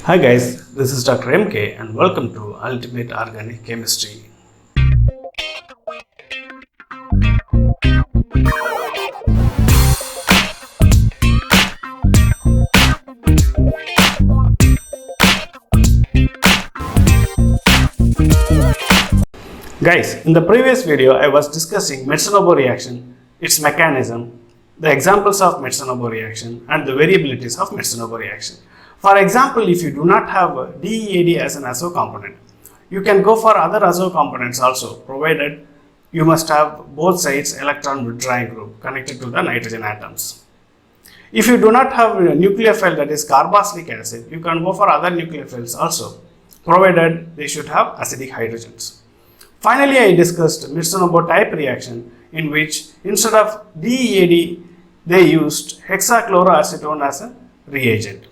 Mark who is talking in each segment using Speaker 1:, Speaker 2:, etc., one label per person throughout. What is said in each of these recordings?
Speaker 1: Hi guys, this is Dr. MK and welcome to Ultimate Organic Chemistry. Guys, in the previous video I was discussing Mitsunobu reaction, its mechanism, the examples of Mitsunobu reaction and the variabilities of Mitsunobu reaction. For example, if you do not have DEAD as an azo component, you can go for other azo components also, provided you must have both sides electron withdrawing group connected to the nitrogen atoms. If you do not have a nucleophile, that is carboxylic acid, you can go for other nucleophiles also, provided they should have acidic hydrogens. Finally, I discussed Mitsunobu type reaction, in which instead of DEAD, they used hexachloroacetone as a reagent.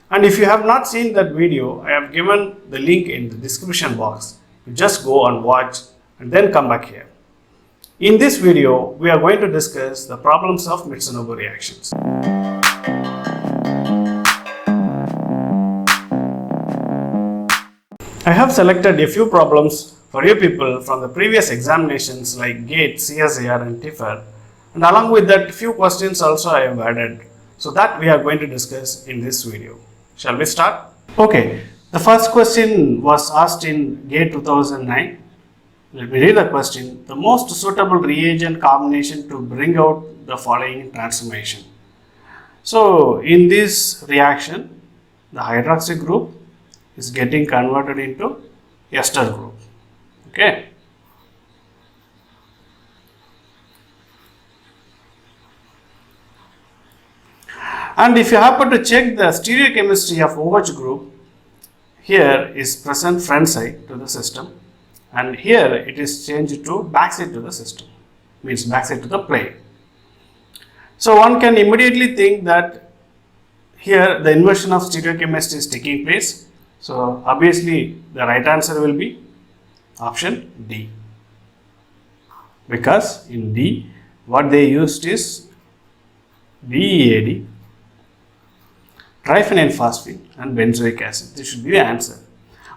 Speaker 1: And if you have not seen that video, I have given the link in the description box. You just go and watch and then come back here. In this video, we are going to discuss the problems of Mitsunobu reactions. I have selected a few problems for you people from the previous examinations like GATE, CSIR and TIFR, and along with that few questions also I have added, so that we are going to discuss in this video. Shall we start? Okay, the first question was asked in GATE 2009. Let me read the question. The most suitable reagent combination to bring out the following transformation. So in this reaction, the hydroxy group is getting converted into ester group. Okay. And if you happen to check the stereochemistry of OH group, here is present front side to the system, and here it is changed to back side to the system, means back side to the plane. So one can immediately think that here the inversion of stereochemistry is taking place. So obviously the right answer will be option D, because in D what they used is DEAD, triphenyl phosphine and benzoic acid. This should be the answer.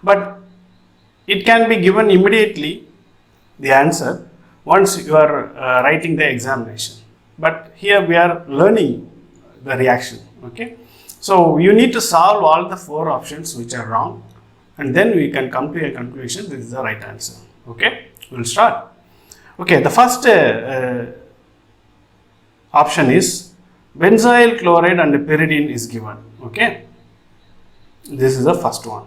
Speaker 1: But it can be given immediately, the answer, once you are writing the examination. But here we are learning the reaction. Okay. So you need to solve all the four options which are wrong, and then we can come to a conclusion this is the right answer. Okay. We'll start. Okay. The first option is benzoyl chloride and pyridine is given. Okay, this is the first one.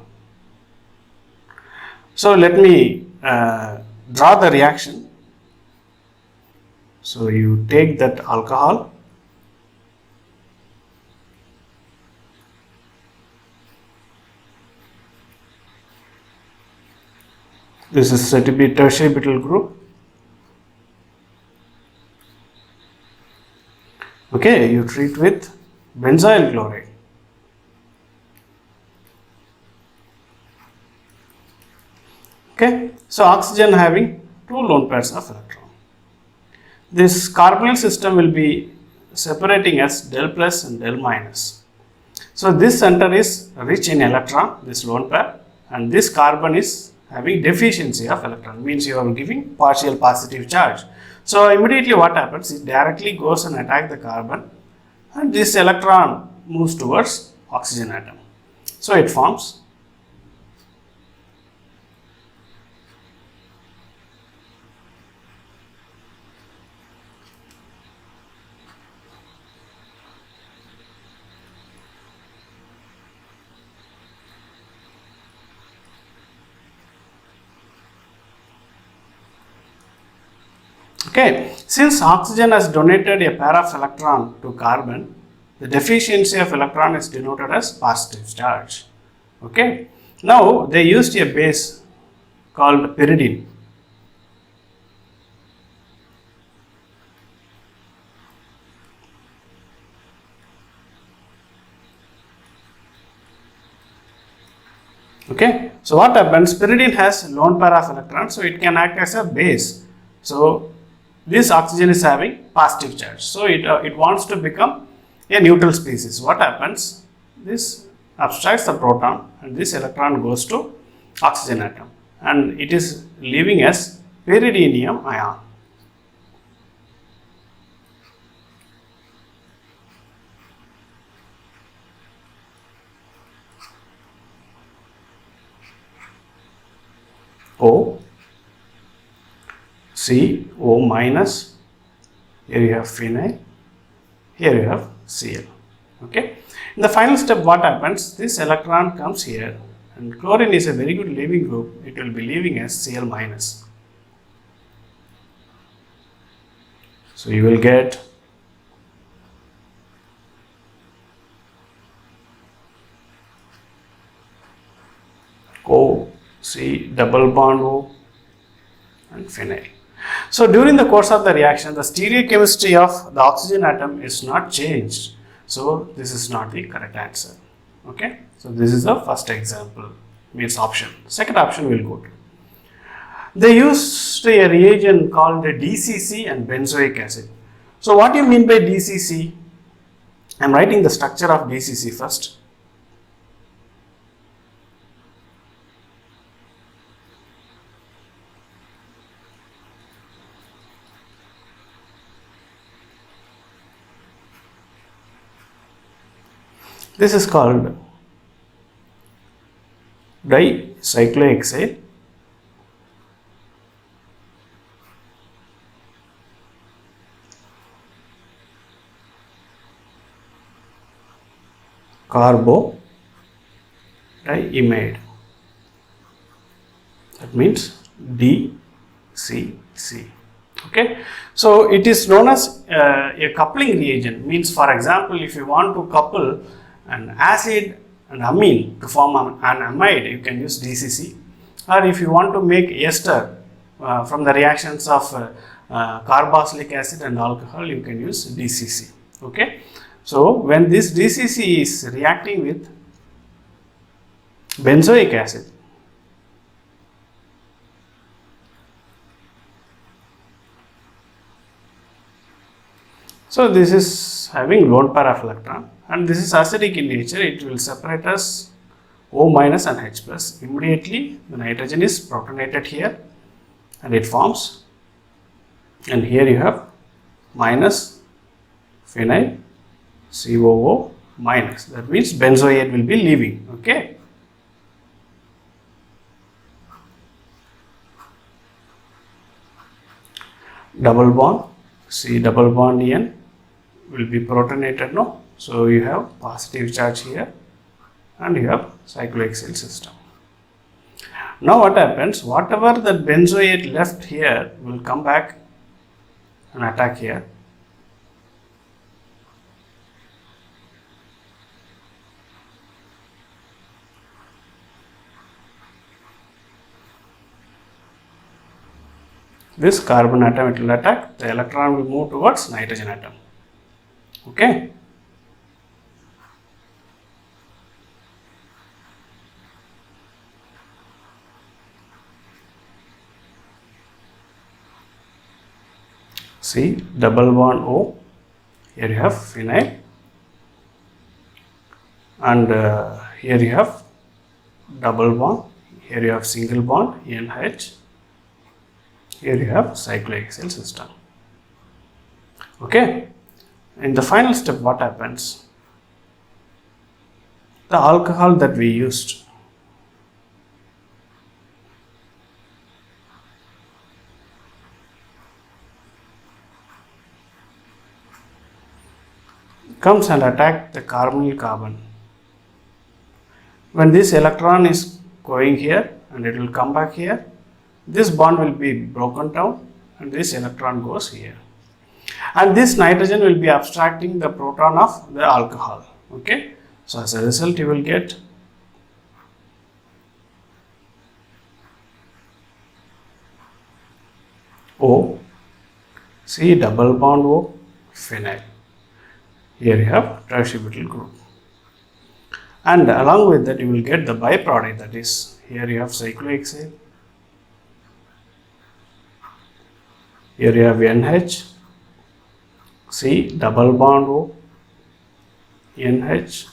Speaker 1: So let me draw the reaction. So you take that alcohol, this is said to be tertiary butyl group. Okay, you treat with benzoyl chloride. Okay, so oxygen having two lone pairs of electron. This carbonyl system will be separating as del plus and del minus. So this center is rich in electron, this lone pair, and this carbon is having deficiency of electron, means you are giving partial positive charge. So immediately what happens, it directly goes and attack the carbon, and this electron moves towards oxygen atom. So it forms . Okay, since oxygen has donated a pair of electron to carbon, the deficiency of electron is denoted as positive charge. Okay, now they used a base called pyridine. Okay, so what happens, pyridine has lone pair of electrons, so it can act as a base. So this oxygen is having positive charge, so it wants to become a neutral species. What happens, this abstracts the proton and this electron goes to oxygen atom and it is leaving as pyridinium ion. O, C, O minus, here you have phenyl, here you have Cl. Okay. In the final step, what happens? This electron comes here and chlorine is a very good leaving group, it will be leaving as Cl minus. So you will get O, C, double bond O and phenyl. So during the course of the reaction, the stereochemistry of the oxygen atom is not changed. So this is not the correct answer. Okay. So this is the first example, means option. Second option will go to. They used a reagent called DCC and benzoic acid. So what do you mean by DCC? I am writing the structure of DCC first. This is called dicyclohexyl carbo diimide. That means DCC. Okay, so it is known as a coupling reagent. Means, for example, if you want to couple an acid and amine to form an amide, you can use DCC. Or if you want to make ester from the reactions of carboxylic acid and alcohol, you can use DCC. Okay, so when this DCC is reacting with benzoic acid, so this is having lone pair of electron and this is acidic in nature, it will separate us O minus and H plus. Immediately the nitrogen is protonated here and it forms, and here you have minus phenyl COO minus, that means benzoate will be leaving. Okay. Double bond, C double bond N will be protonated, no? So you have positive charge here and you have cyclohexyl system. Now what happens? Whatever the benzoate left here will come back and attack here. This carbon atom, it will attack, the electron will move towards nitrogen atom. Okay. See, double bond O, here you have phenyl and here you have double bond, here you have single bond NH, here you have cyclohexyl system. Okay. In the final step, what happens? The alcohol that we used, comes and attack the carbonyl carbon. When this electron is going here and it will come back here, this bond will be broken down and this electron goes here. And this nitrogen will be abstracting the proton of the alcohol. Okay. So as a result, you will get O, C double bond O, phenyl. Here you have tributyl group. And along with that, you will get the byproduct, that is, here you have cyclohexyl, here you have NH, C double bond O, NH,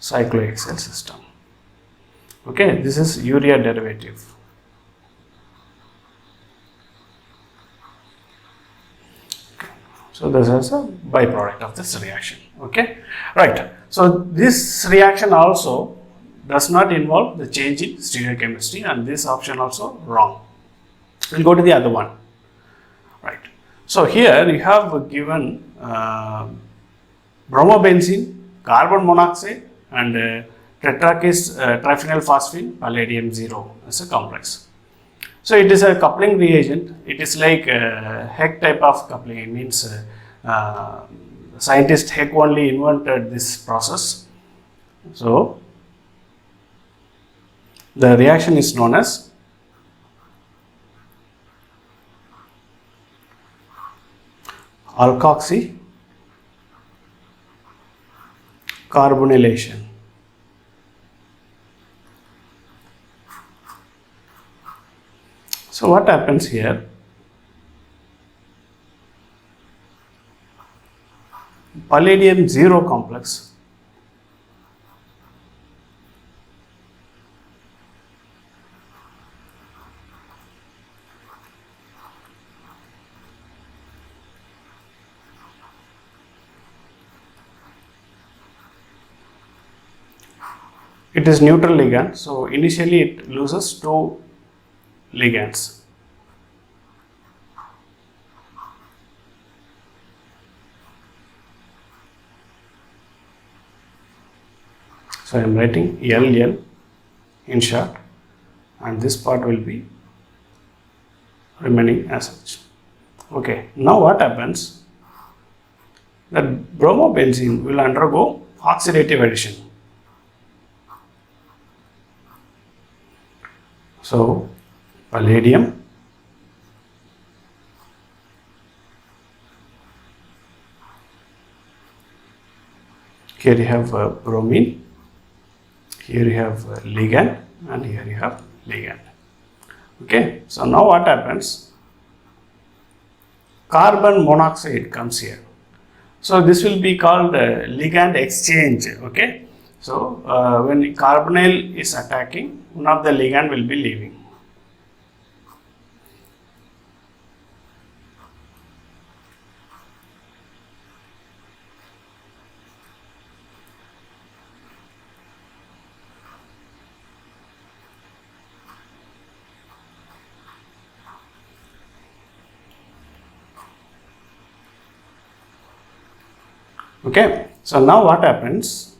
Speaker 1: cyclohexyl system. Okay, this is urea derivative. So this is a byproduct of this reaction. Okay, right. So this reaction also does not involve the change in stereochemistry, and this option also wrong. We'll go to the other one. Right. So here you have given bromobenzene, carbon monoxide, and tetrakis triphenyl phosphine, palladium 0 as a complex. So it is a coupling reagent. It is like Heck type of coupling. It means scientist Heck only invented this process. So the reaction is known as Alkoxycarbonylation. So what happens here? Palladium 0 complex it is neutral ligand, so initially it loses 2 ligands. So I am writing LL in short, and this part will be remaining as such. Okay, now what happens? That bromobenzene will undergo oxidative addition. So palladium, here you have bromine, here you have ligand, and here you have ligand. Okay, so now what happens? Carbon monoxide comes here. So this will be called ligand exchange. Okay, so when carbonyl is attacking, one of the ligand will be leaving. Okay, so now what happens?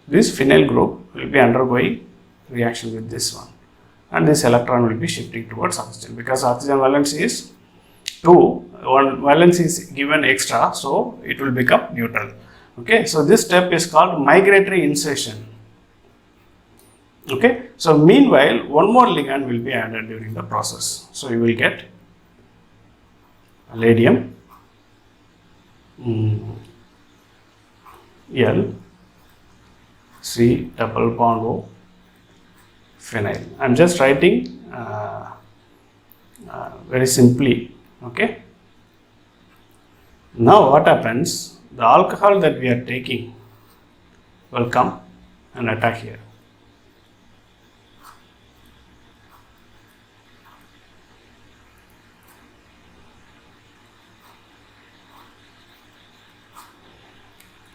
Speaker 1: This phenyl group will be undergoing reaction with this one, and this electron will be shifting towards oxygen, because oxygen valence is 2, one valence is given extra, so it will become neutral. Okay, so this step is called migratory insertion. Okay, so meanwhile one more ligand will be added during the process, so you will get palladium L C double bond O phenyl. I am just writing very simply. Okay. Now what happens? The alcohol that we are taking will come and attack here.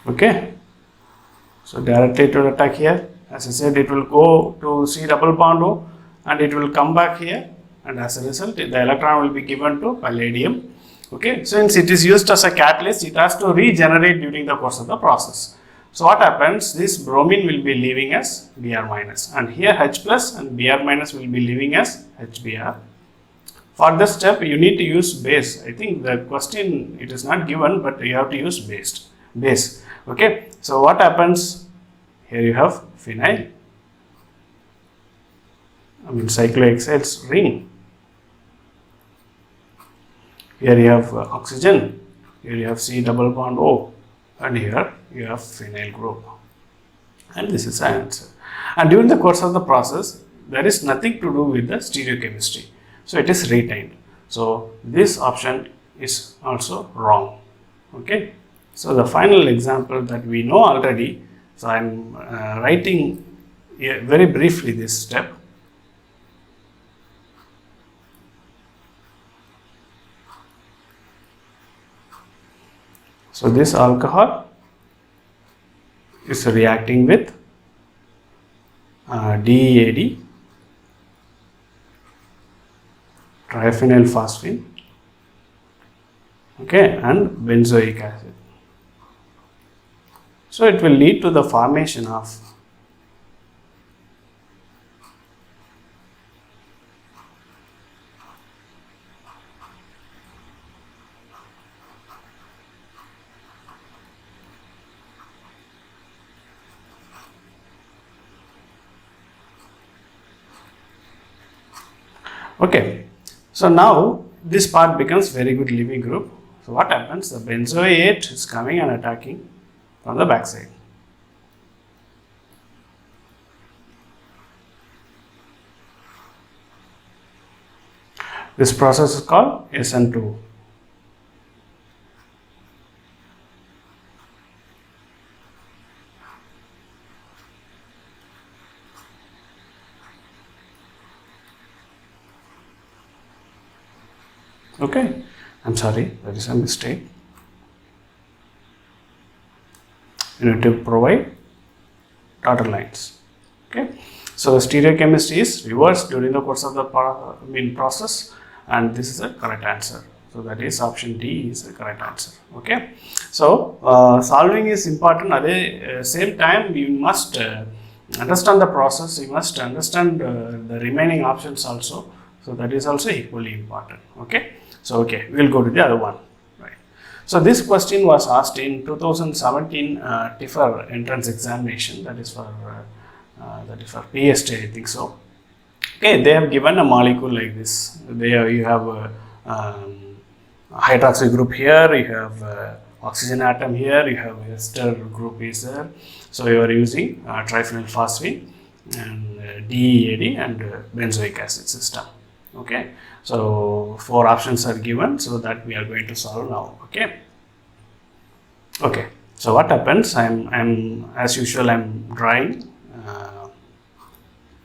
Speaker 1: Okay, so directly it will attack here. As I said, it will go to C double bond O and it will come back here, and as a result the electron will be given to palladium. Okay, since it is used as a catalyst, it has to regenerate during the course of the process. So what happens? This bromine will be leaving as Br minus, and here H plus and Br minus will be leaving as HBr. For this step you need to use base. I think the question, it is not given, but you have to use base. Okay, so what happens? Here you have phenyl, cyclohexyl ring. Here you have oxygen, here you have C double bond O, and here you have phenyl group, and this is the answer. And during the course of the process, there is nothing to do with the stereochemistry, so it is retained. So this option is also wrong. Okay. So the final example that we know already, so I am writing very briefly this step. So this alcohol is reacting with DEAD, triphenyl phosphine, okay, and benzoic acid. So it will lead to the formation of okay. So now this part becomes very good leaving group. So what happens? The benzoate is coming and attacking from the backside. This process is called SN2. Okay, I'm sorry, there is a mistake. You need to provide dotted lines. Okay, so stereochemistry is reversed during the course of the process, and this is a correct answer. So that is option D is the correct answer. Okay, so solving is important. At the same time, you must understand the process. You must understand the remaining options also. So that is also equally important. Okay, so okay, we'll go to the other one. Right. So this question was asked in 2017 TIFR entrance examination. That is for PST, I think so. Okay, they have given a molecule like this. You have a hydroxy group here, you have oxygen atom here, you have ester group is there. So you are using triphenyl phosphine and DEAD and benzoic acid system. Okay, so 4 options are given, so that we are going to solve now. Okay, so what happens? I'm as usual, I'm drawing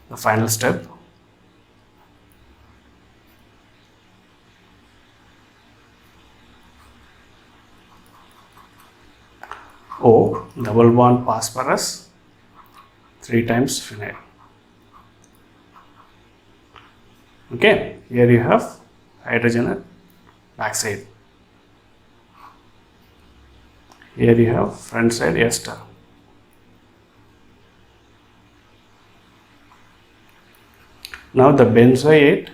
Speaker 1: the final step. O double bond phosphorus 3 times phenyl. Okay, here you have hydrogen at backside. Here you have front side ester. Now the benzoate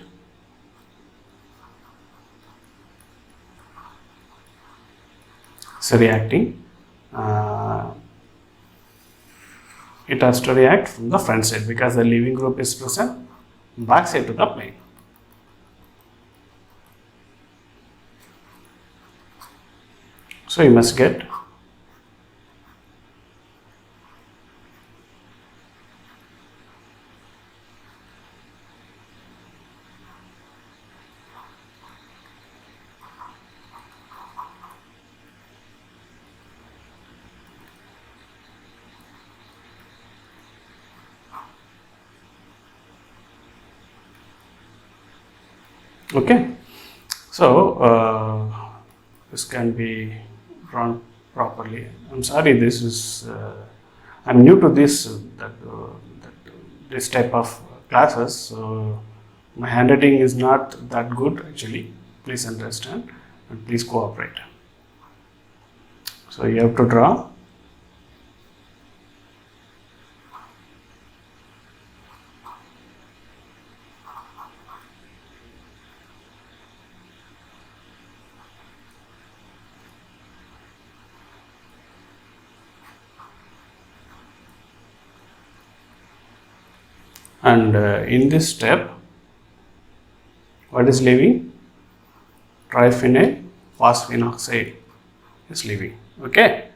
Speaker 1: is reacting. It has to react from the front side because the leaving group is present back side to the plane. So you must get okay. So this can be drawn properly. I'm sorry, this is I'm new to this this type of classes, so my handwriting is not that good actually. Please understand and please cooperate. So you have to draw and in this step, what is leaving? Triphenyl phosphine oxide is leaving. Okay.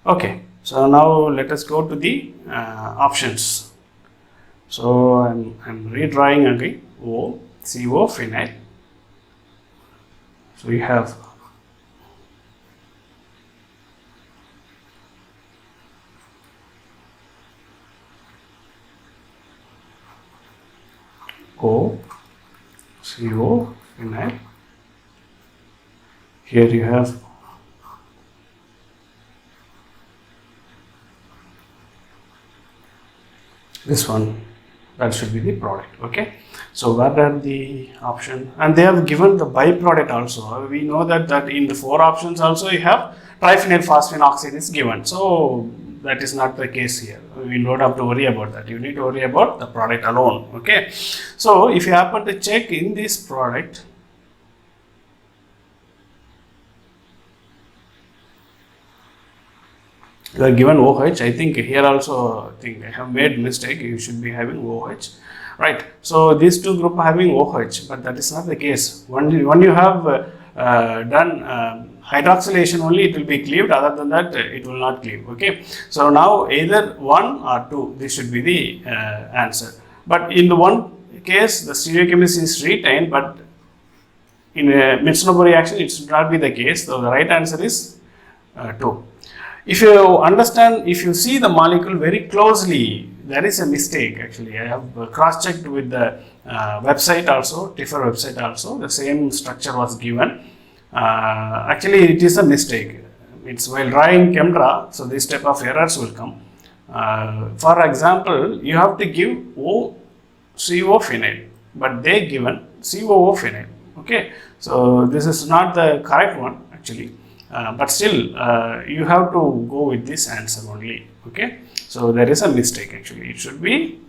Speaker 1: Okay. So now let us go to the options. So I'm redrawing again. O, CO, phenyl. So we have O CO phenyl. Here you have this one, that should be the product. Okay, so what are the option, and they have given the byproduct also. We know that in the 4 options also you have triphenyl phosphine oxide is given, so that is not the case here. We don't have to worry about that. You need to worry about the product alone. Okay, so if you happen to check in this product, you are given OH. I think here also, I think I have made mistake. You should be having OH, right? So these 2 group are having OH, but that is not the case. When you have done hydroxylation only, it will be cleaved. Other than that, it will not cleave. Okay, so now either 1 or 2, this should be the answer. But in the one case, the stereochemistry is retained, but in a Mitsunobu reaction, it should not be the case. So the right answer is 2. If you understand, if you see the molecule very closely, there is a mistake actually. I have cross-checked with the website also, TIFR website also, the same structure was given. Actually, it is a mistake. It's while drawing ChemDraw, so this type of errors will come. For example, you have to give CO phenyl, but they given COO phenyl. Okay, so this is not the correct one actually. But still, you have to go with this answer only. Okay, so there is a mistake actually. It should be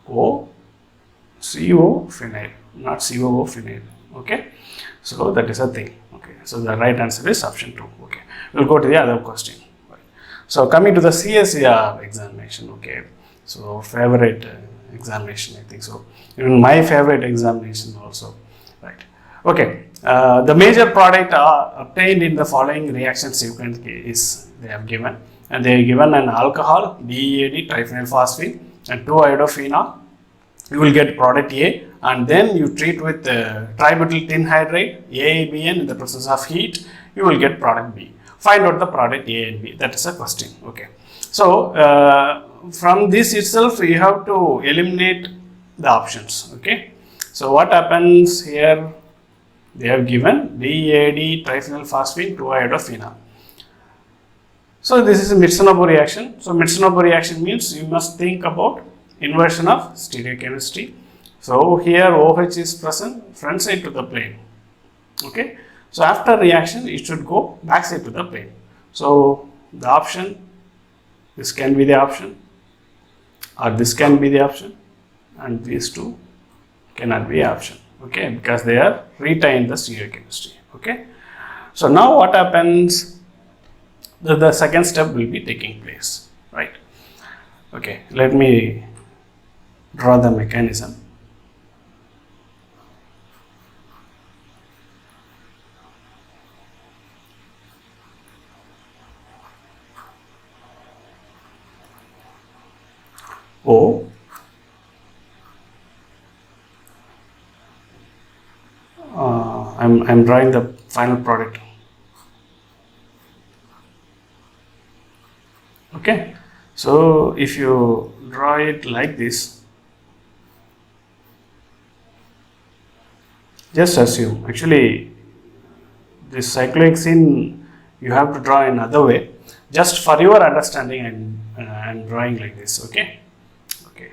Speaker 1: CO phenyl, not COO phenyl. Okay, so that is a thing. Okay, so the right answer is option 2. Okay, we'll go to the other question. So coming to the CSIR examination. Okay, so favorite examination, I think so. Even my favorite examination also. Right. Okay. The major product obtained in the following reaction sequence is they have given, and they have given an alcohol DEAD triphenyl phosphine and 2-iodophenol. You will get product A, and then you treat with tributyl tin hydride AABN in the presence of heat. You will get product B. Find out the product A and B. That is a question. Okay. So from this itself, you have to eliminate the options. Okay. So what happens here? They have given DEAD triphenyl phosphine 2-iodophenol. So this is a Mitsunobu reaction. So Mitsunobu reaction means you must think about inversion of stereochemistry. So here OH is present front side to the plane. Okay. So after reaction, it should go back side to the plane. So the option, this can be the option, or this can be the option, and these 2 cannot be option. Okay, because they are retained the stereochemistry. Okay, so now what happens? The second step will be taking place, right? Okay, let me draw the mechanism. O I'm drawing the final product. Okay, so if you draw it like this, just assume, actually this cyclohexene you have to draw in another way. Just for your understanding, I'm drawing like this. Okay. Okay.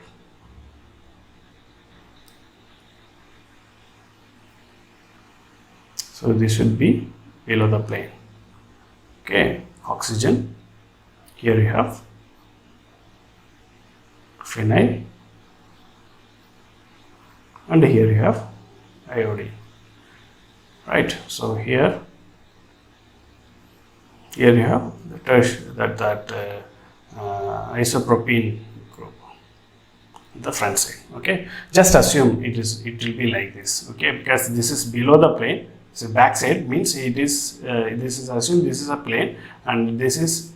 Speaker 1: So this should be below the plane. Okay, oxygen. Here you have phenyl, and here you have iodine. Right. So here you have the isopropene group, the front side. Okay. Just assume it will be like this. Okay, because this is below the plane. So back side means it is this is assume this is a plane, and this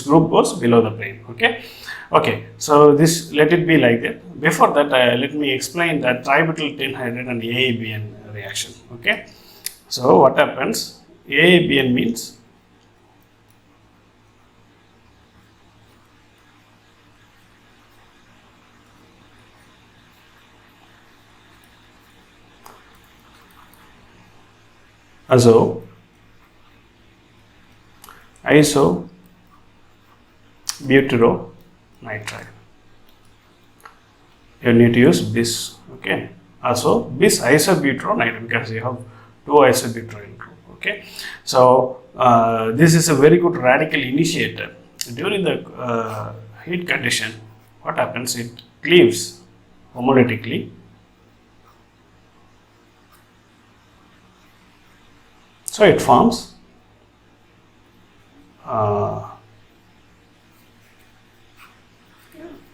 Speaker 1: group goes below the plane. Okay. Okay, so this, let it be like that. Before that, let me explain that tributyl tin hydride and AABN reaction. Okay, so what happens? AABN means azo, isobutyronitrile. You need to use bis. Okay, also bis isobutyronitrile because you have two isobutyryl group. Okay, so this is a very good radical initiator. During the heat condition, what happens? It cleaves homolytically. So it forms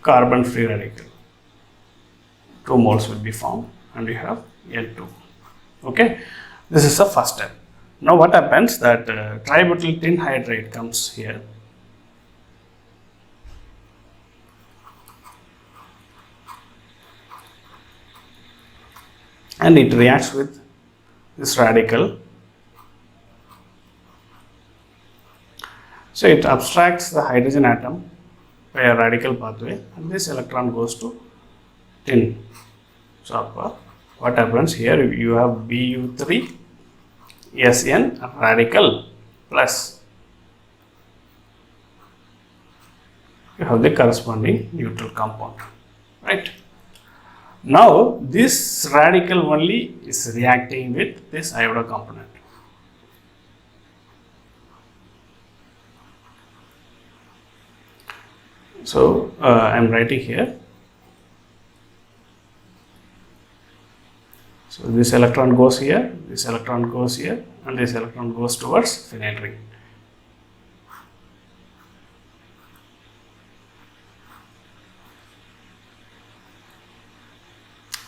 Speaker 1: carbon free radical. 2 moles will be formed and you have N2. Okay, this is the first step. Now what happens that tributyl tin hydride comes here. And it reacts with this radical. So it abstracts the hydrogen atom by a radical pathway and this electron goes to tin. So what happens here? You have Bu3 Sn radical plus you have the corresponding neutral compound, right? Now this radical only is reacting with this iodo component. So I am writing here. So this electron goes here, this electron goes here, and this electron goes towards phenyl ring.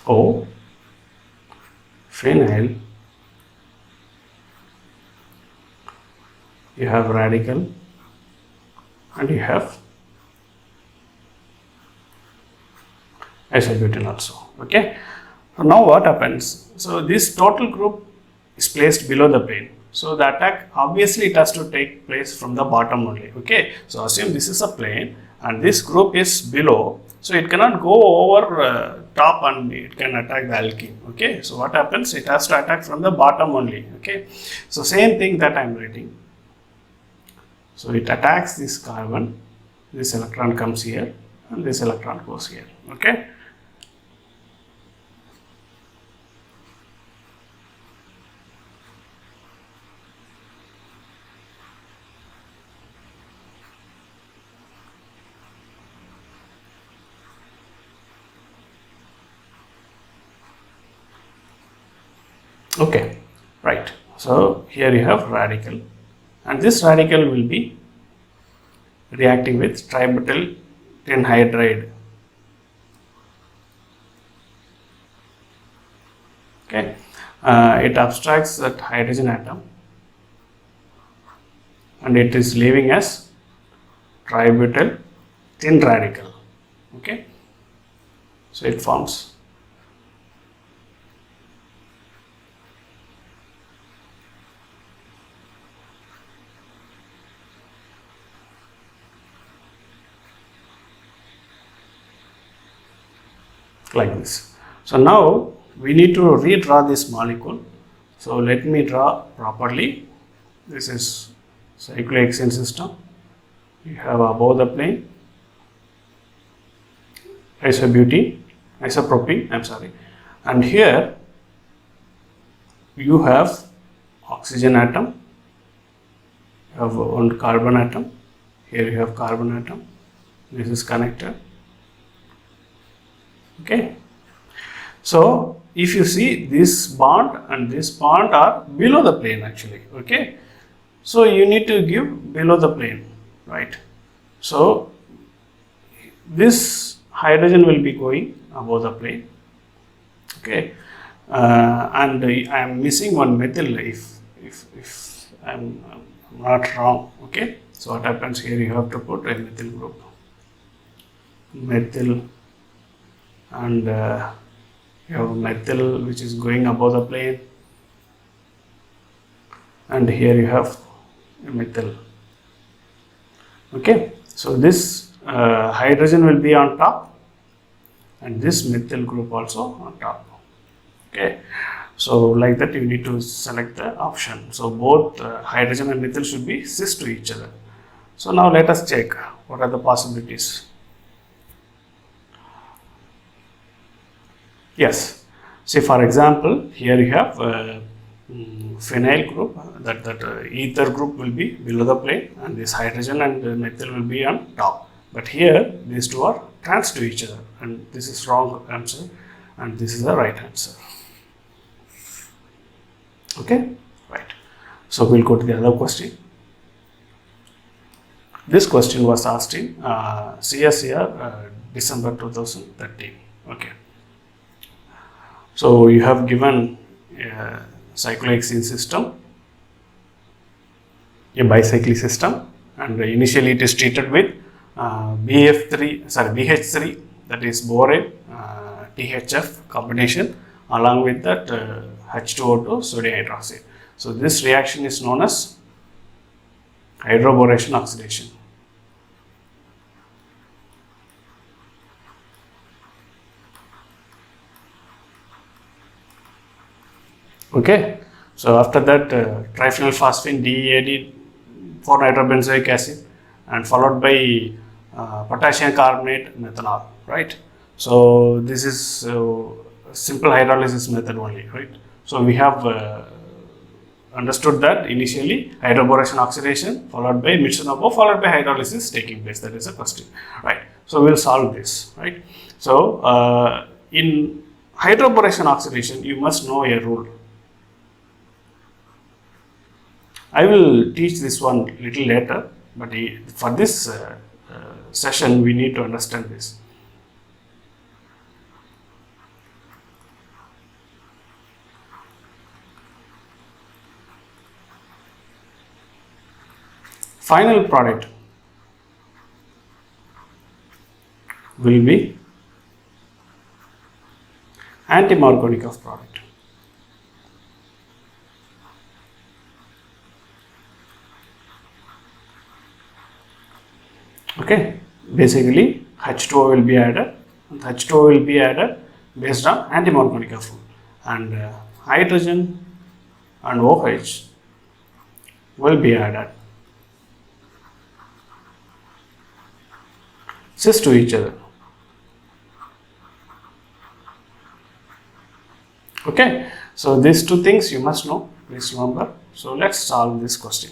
Speaker 1: O, phenyl, you have radical and you have isobutene also. Okay. So now what happens? So this total group is placed below the plane. So the attack obviously it has to take place from the bottom only. Okay. So assume this is a plane and this group is below. So it cannot go over top and it can attack the alkene. Okay. So what happens? It has to attack from the bottom only. Okay. So same thing that I am writing. So it attacks this carbon. This electron comes here and this electron goes here. Okay. Okay, right. So here you have radical and this radical will be reacting with tributyl tin hydride. Okay, it abstracts that hydrogen atom and it is leaving as tributyl tin radical. Okay, so it forms like this. So now we need to redraw this molecule. So let me draw properly. This is cyclohexane system. You have above the plane isopropene, I'm sorry, and here you have oxygen atom, you have one carbon atom, here you have carbon atom, this is connected. Okay, so if you see this bond and this bond are below the plane actually. Okay, so you need to give below the plane, right? So this hydrogen will be going above the plane. Okay, and I am missing one methyl if I am not wrong. Okay, so what happens here? You have to put a methyl group, methyl. And you have methyl which is going above the plane, and here you have a methyl. Okay, so this hydrogen will be on top and this methyl group also on top. Okay, So like that you need to select the option. So both hydrogen and methyl should be cis to each other. So now let us check what are the possibilities. Yes, see for example, here you have phenyl group, that ether group will be below the plane, and this hydrogen and methyl will be on top. But here these two are trans to each other, and this is wrong answer, and this is the right answer. Okay, right. So we'll go to the other question. This question was asked in CSIR December 2013. Okay. So you have given a cyclohexene system, a bicyclic system, and initially it is treated with BH3, that is borate THF combination, along with that H2O2 sodium hydroxide. So this reaction is known as hydroboration oxidation. Okay, so after that triphenylphosphine DEAD 4-nitrobenzoic acid, and followed by potassium carbonate methanol, right? So this is simple hydrolysis method only, right? So we have understood that initially hydroboration oxidation followed by Mitsunobu followed by hydrolysis taking place. That is a question, right? So we'll solve this, right? So in hydroboration oxidation, you must know a rule. I will teach this one little later, but for this session we need to understand this. Final product will be anti-Markovnikov product. Okay, basically H2O will be added, and H2O will be added based on anti-Markovnikov rule, and hydrogen and OH will be added cis to each other. Okay, so these two things you must know, please remember. So let's solve this question.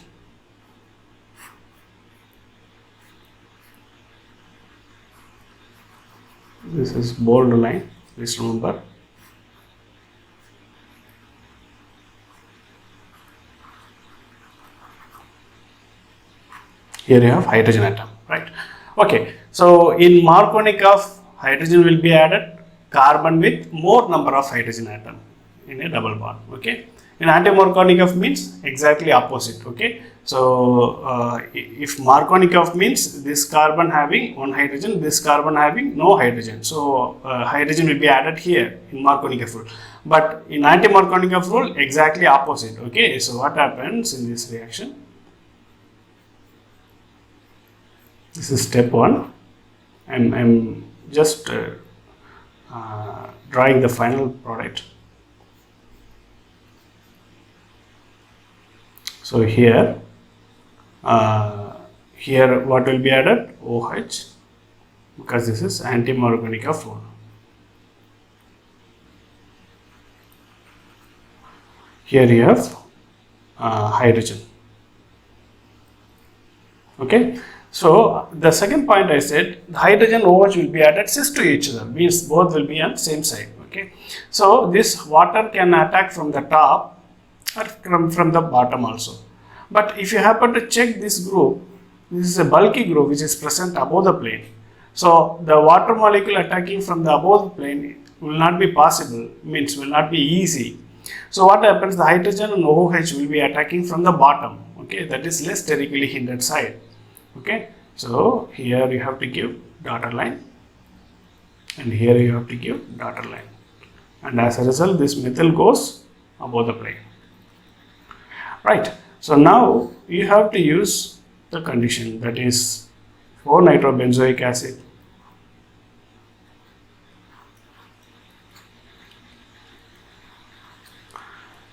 Speaker 1: This is bold line, please remember. Here you have hydrogen atom, right? Okay, so in Markovnikov, hydrogen will be added, carbon with more number of hydrogen atom in a double bond. Okay, in anti-Markovnikov means exactly opposite. Okay, so if Markovnikov means this carbon having one hydrogen, this carbon having no hydrogen, so hydrogen will be added here in Markovnikov rule. But in anti-Markovnikov rule, exactly opposite. Okay, so what happens in this reaction? This is step 1. I'm just drawing the final product. So here what will be added? OH, because this is anti-Markovnikov rule. Here you have hydrogen. Okay. So the second point I said, the hydrogen OH will be added cis to each other, means both will be on same side. Okay, so this water can attack from the top or from the bottom also. But if you happen to check this group, this is a bulky group which is present above the plane. So the water molecule attacking from the above the plane will not be possible, means will not be easy. So what happens? The hydrogen and OH will be attacking from the bottom. Okay, that is less sterically hindered side. Okay, so here you have to give dotted line, and here you have to give dotted line, and as a result this methyl goes above the plane, right? So now you have to use the condition, that is 4-nitrobenzoic acid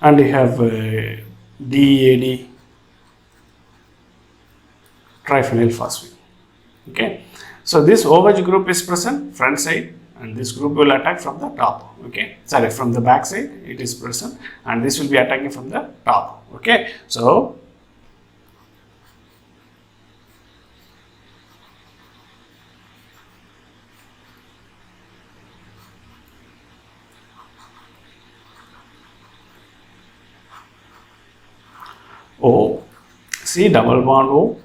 Speaker 1: and you have DEAD triphenyl phosphine. Okay, so this OH group is present front side, and this group will attack from the top. Okay, sorry, from the back side it is present, and this will be attacking from the top. Okay, so O, C double bond O,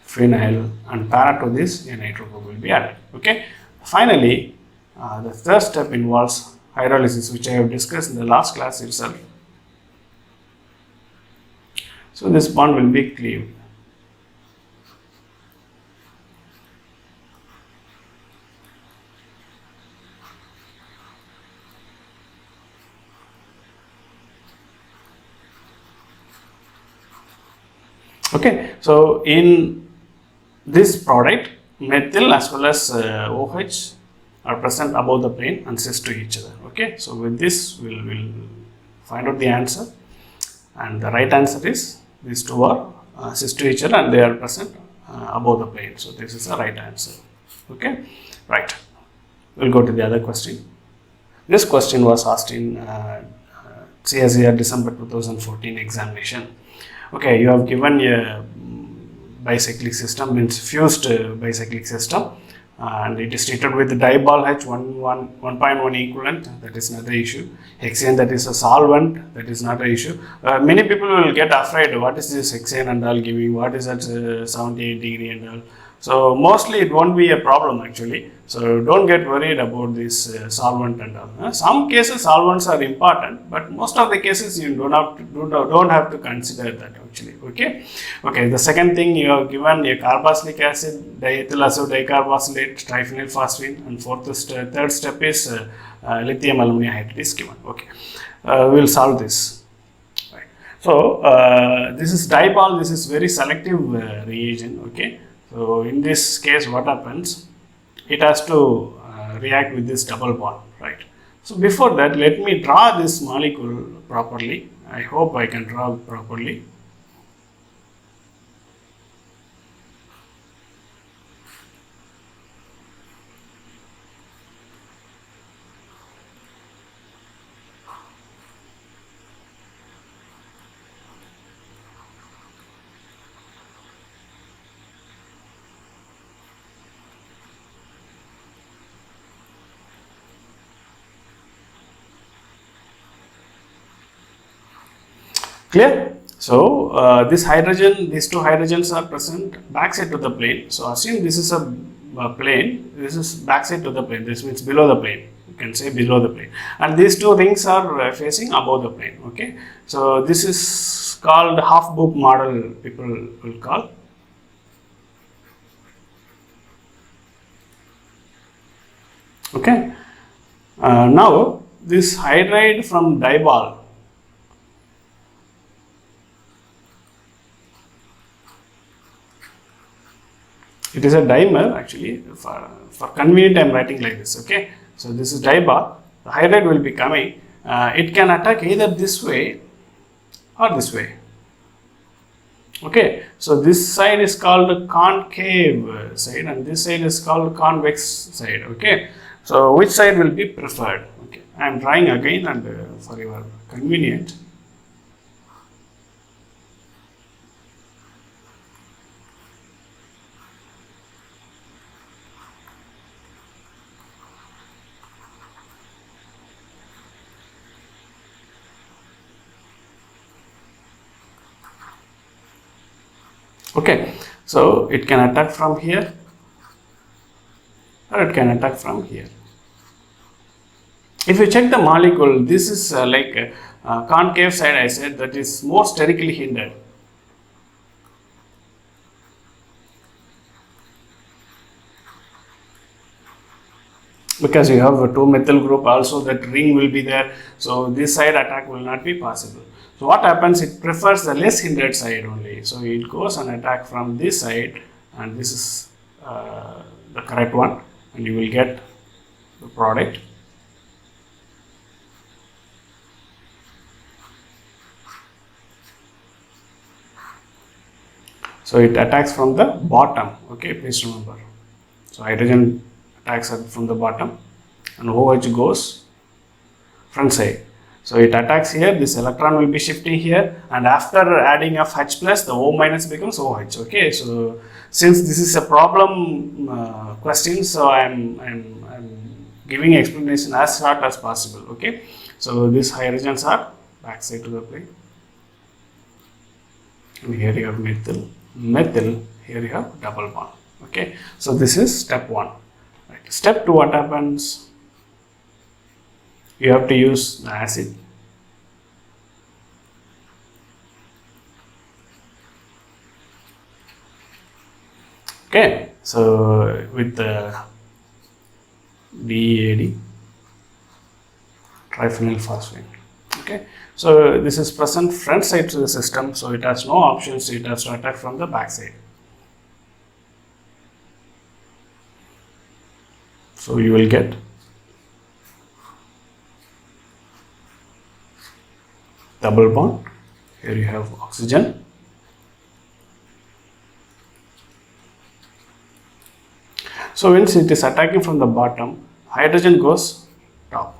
Speaker 1: phenyl, and para to this a nitro group will be added. Okay. Finally, the third step involves hydrolysis, which I have discussed in the last class itself. So this bond will be cleaved. Okay, so in this product, methyl as well as OH are present above the plane and cis to each other. Okay, so with this we'll find out the answer, and the right answer is these two are cis to each other and they are present above the plane. So this is the right answer. Okay, right. We'll go to the other question. This question was asked in CSIR December 2014 examination. Okay, you have given a bicyclic system, means fused bicyclic system, and it is treated with DIBAL-H 1.1 equivalent, that is not the issue. Hexane, that is a solvent, that is not the issue. Many people will get afraid, what is this hexane and all giving, what is that 78 degree and all. So mostly it won't be a problem actually. So don't get worried about this solvent and all. Some cases solvents are important, but most of the cases you don't have to consider that actually. Okay. Okay. The second thing, you have given a carboxylic acid, diethyl dicarbosylate, triphenyl phosphine, and third step is lithium aluminum hydride is given. Okay. We'll solve this. Right. So this is DIBAL. This is very selective reagent. Okay. So in this case, what happens? It has to react with this double bond, right? So before that, let me draw this molecule properly. I hope I can draw it properly. Clear? So this hydrogen, these two hydrogens are present backside to the plane. So assume this is a plane, this is backside to the plane, this means below the plane. You can say below the plane. And these two rings are facing above the plane. Okay. So this is called half book model, people will call. Okay. Now this hydride from DIBAL, it is a dimer actually. For convenient, I am writing like this. Okay, so this is DIBAL. The hydride will be coming. It can attack either this way or this way. Okay, so this side is called concave side, and this side is called convex side. Okay, so which side will be preferred? Okay, I am drawing again, and for your convenient. Okay, so it can attack from here or it can attack from here. If you check the molecule, this is like concave side, I said, that is more sterically hindered. Because you have a 2 methyl group also, that ring will be there, so this side attack will not be possible. So what happens, it prefers the less hindered side only. So it goes and attack from this side, and this is the correct one, and you will get the product. So it attacks from the bottom. Okay, please remember. So hydrogen attacks from the bottom and OH goes front side. So it attacks here, this electron will be shifting here, and after adding of H plus, the O minus becomes OH. Okay, so since this is a problem question, so I'm giving explanation as short as possible. Okay, so these hydrogens are backside to the plate, and here you have methyl, here you have double bond. Okay, so this is step 1. Right. Step 2, what happens? You have to use the acid. Okay, so with the DEAD, triphenyl phosphine. Okay, so this is present front side to the system, so it has no options, it has to attack from the back side. So you will get double bond, here you have oxygen, so once it is attacking from the bottom, hydrogen goes top.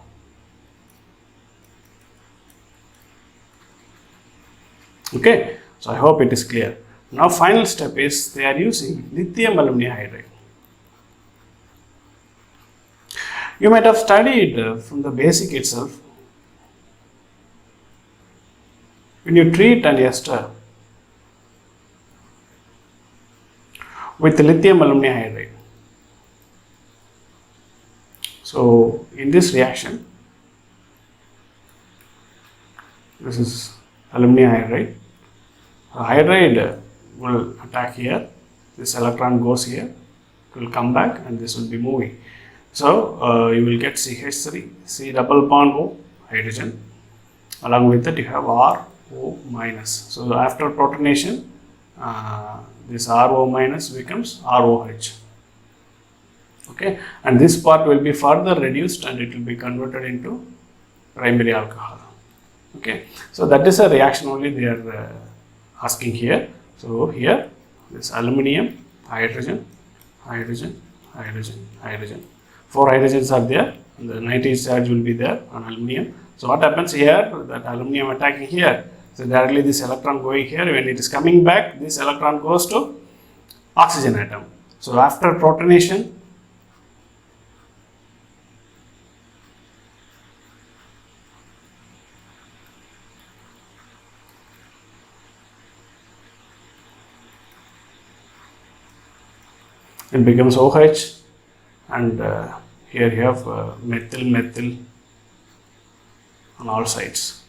Speaker 1: Okay, so I hope it is clear. Now final step is they are using lithium aluminum hydride. You might have studied from the basic itself. When you treat an ester with lithium aluminum hydride, so in this reaction, this is aluminum hydride. Hydride will attack here, this electron goes here, it will come back and this will be moving. So you will get CH3, C double bond O, hydrogen. Along with that you have RO minus. So after protonation, this RO minus becomes ROH. Okay, and this part will be further reduced and it will be converted into primary alcohol. Okay, so that is a reaction only they are asking here. So here this aluminium, hydrogen, hydrogen, hydrogen, hydrogen. 4 hydrogens are there, and the nitrogen charge will be there on aluminium. So what happens here, that aluminium attacking here, so directly this electron going here, when it is coming back, this electron goes to oxygen atom. So after protonation, it becomes OH, and here you have methyl on all sides.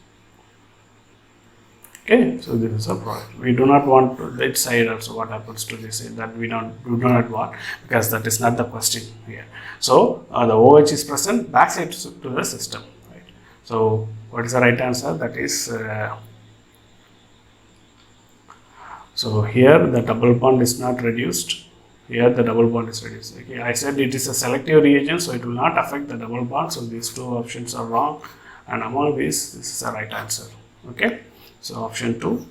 Speaker 1: Okay, so this is a product. We do not want to, that side also what happens to this, that we do not want, because that is not the question here. So the OH is present backside to the system. Right? So what is the right answer? That is, so here the double bond is not reduced. Here the double bond is reduced. Okay, I said it is a selective reagent, so it will not affect the double bond. So these 2 options are wrong, and among these, this is the right answer. Okay, so option 2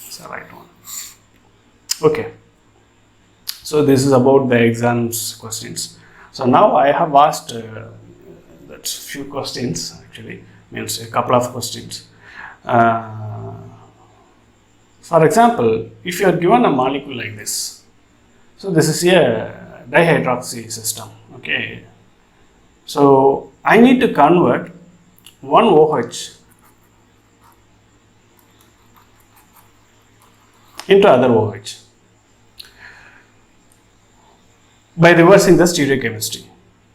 Speaker 1: is the right one. Okay, so this is about the exams questions. So now I have asked that few questions, actually means a couple of questions. For example, if you are given a molecule like this. So this is a dihydroxy system. Okay, so I need to convert one OH into other OH by reversing the stereochemistry.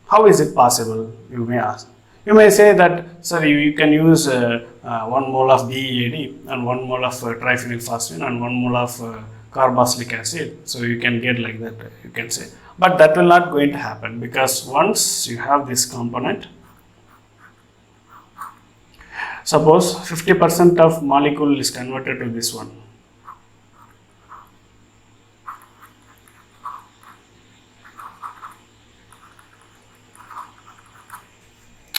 Speaker 1: How is it possible, you may ask? You may say that, sir, you can use 1 mole of DEAD and 1 mole of triphenyl phosphine and 1 mole of carboxylic acid, so you can get like that, you can say, but that will not going to happen, because once you have this component, suppose 50% of molecule is converted to this one,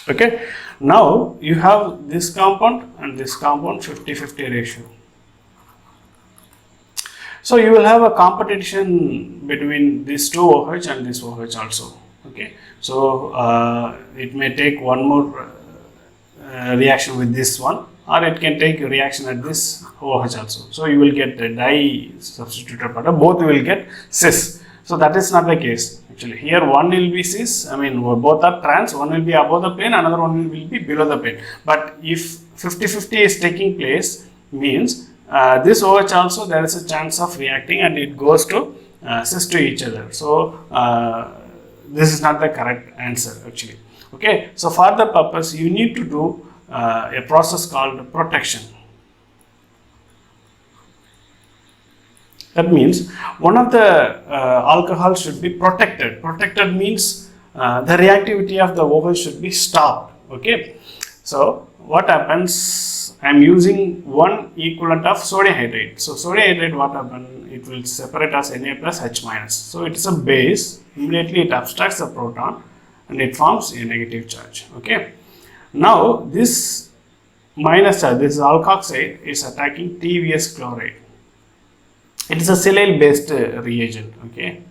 Speaker 1: okay, now you have this compound and this compound 50-50 ratio. So you will have a competition between these two OH and this OH also. Okay, so it may take one more reaction with this one, or it can take a reaction at this OH also. So you will get a di substituted product, both will get cis. So that is not the case. Actually, here one will be cis, I mean both are trans, one will be above the plane, another one will be below the plane. But if 50-50 is taking place, means this OH also there is a chance of reacting and it goes to cis to each other. So this is not the correct answer actually. Okay, so for the purpose you need to do a process called protection. That means one of the alcohols should be protected. Protected means the reactivity of the OH should be stopped. Okay, so what happens? I am using one equivalent of sodium hydride. So sodium hydride, what happens? It will separate as Na plus H minus. So it is a base. Immediately it abstracts the proton and it forms a negative charge. Okay. Now this minus charge, this alkoxide, is attacking TVS chloride. It is a silyl based reagent. Okay.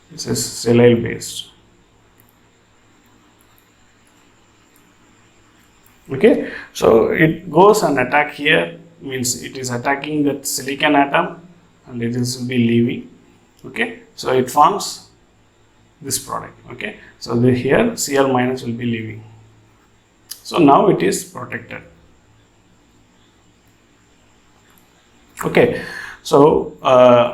Speaker 1: This is silyl based. Okay, so it goes and attack here, means it is attacking that silicon atom and it will be leaving. Okay, so it forms this product. Okay, so here Cl minus will be leaving. So now it is protected. Okay, so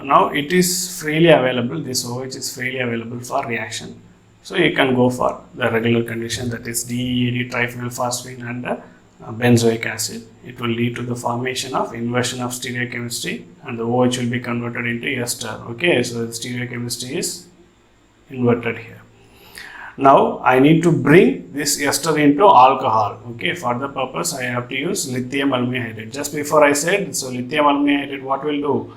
Speaker 1: now it is freely available. This OH is freely available for reaction. So you can go for the regular condition, that is DEAD, triphenylphosphine and benzoic acid. It will lead to the formation of inversion of stereochemistry and the OH will be converted into ester. Okay, so the stereochemistry is inverted here. Now I need to bring this ester into alcohol. Okay, for the purpose I have to use lithium aluminum hydride. Just before I said, so lithium aluminum hydride, what will do?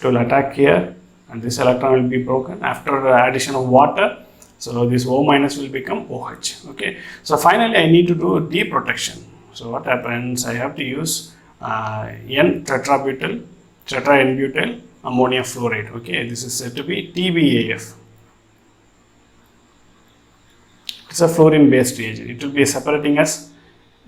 Speaker 1: It will attack here and this electron will be broken after addition of water. So this O minus will become OH. Okay, so finally I need to do deprotection. So what happens? I have to use N tetrabutyl, tetra-N-butyl ammonium fluoride. Okay, this is said to be TBAF. It's a fluorine based reagent. It will be separating as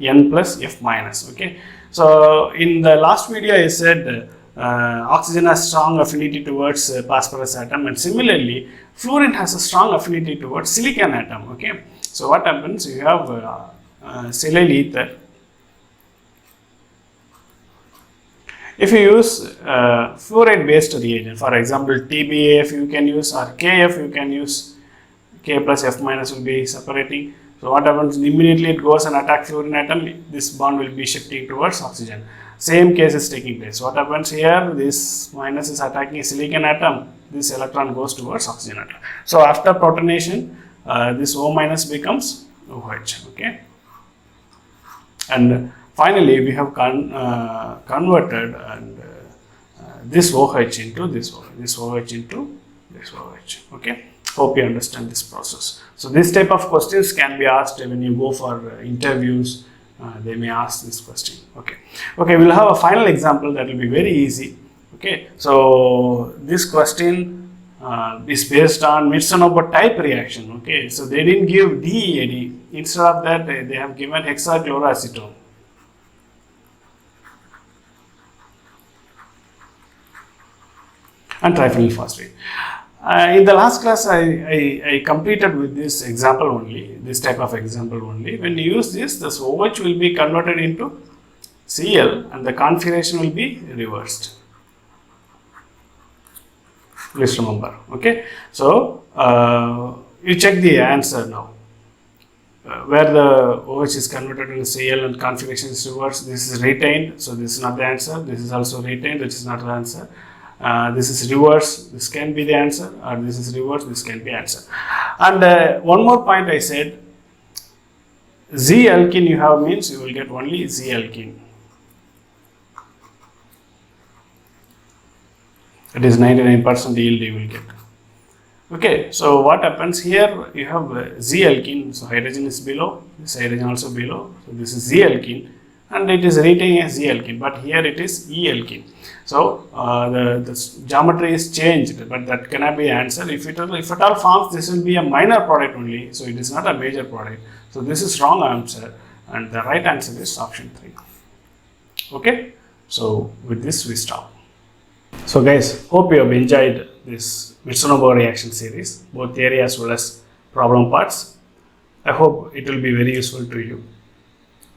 Speaker 1: N plus F minus. Okay, so in the last video I said oxygen has strong affinity towards phosphorus atom, and similarly fluorine has a strong affinity towards silicon atom. Okay, so what happens? You have silyl ether. If you use fluoride based reagent, for example TBAF you can use, or KF you can use, K plus F minus will be separating. So what happens? Immediately it goes and attack fluorine atom, this bond will be shifting towards oxygen. Same case is taking place. What happens here? This minus is attacking a silicon atom, this electron goes towards oxygen atom. So after protonation, this O minus becomes OH. Okay, and finally we have converted and this OH into this OH, this OH into this OH. Okay, hope you understand this process. So this type of questions can be asked when you go for interviews. They may ask this question. Okay, we'll have a final example that will be very easy. Okay, so this question is based on Mitsunobu type reaction. Okay, so they didn't give DEAD, instead of that they have given hexachloroacetone. And triphenylphosphate. In the last class, I completed with this example only, this type of example only. When you use this OH will be converted into Cl and the configuration will be reversed. Please remember. Okay, so you check the answer now. Where the OH is converted into Cl and configuration is reversed, this is retained, so this is not the answer. This is also retained, which is not the answer. This is reverse, this can be the answer, or this is reverse, this can be answer. And one more point I said, Z alkene you have means you will get only Z alkene. It is 99% yield you will get. Okay, so what happens here, you have Z alkene, so hydrogen is below, this hydrogen also below, so this is Z alkene and it is written as Z alkene, but here it is E alkene. So the geometry is changed, but that cannot be answered. If it at all forms, this will be a minor product only, so it is not a major product. So this is wrong answer, and the right answer is option 3. Okay, so with this we stop. So guys, hope you have enjoyed this Mitsunobu reaction series, both theory as well as problem parts. I hope it will be very useful to you.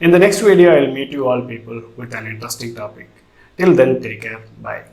Speaker 1: In the next video, I will meet you all people with an interesting topic. Till then, take care. Bye.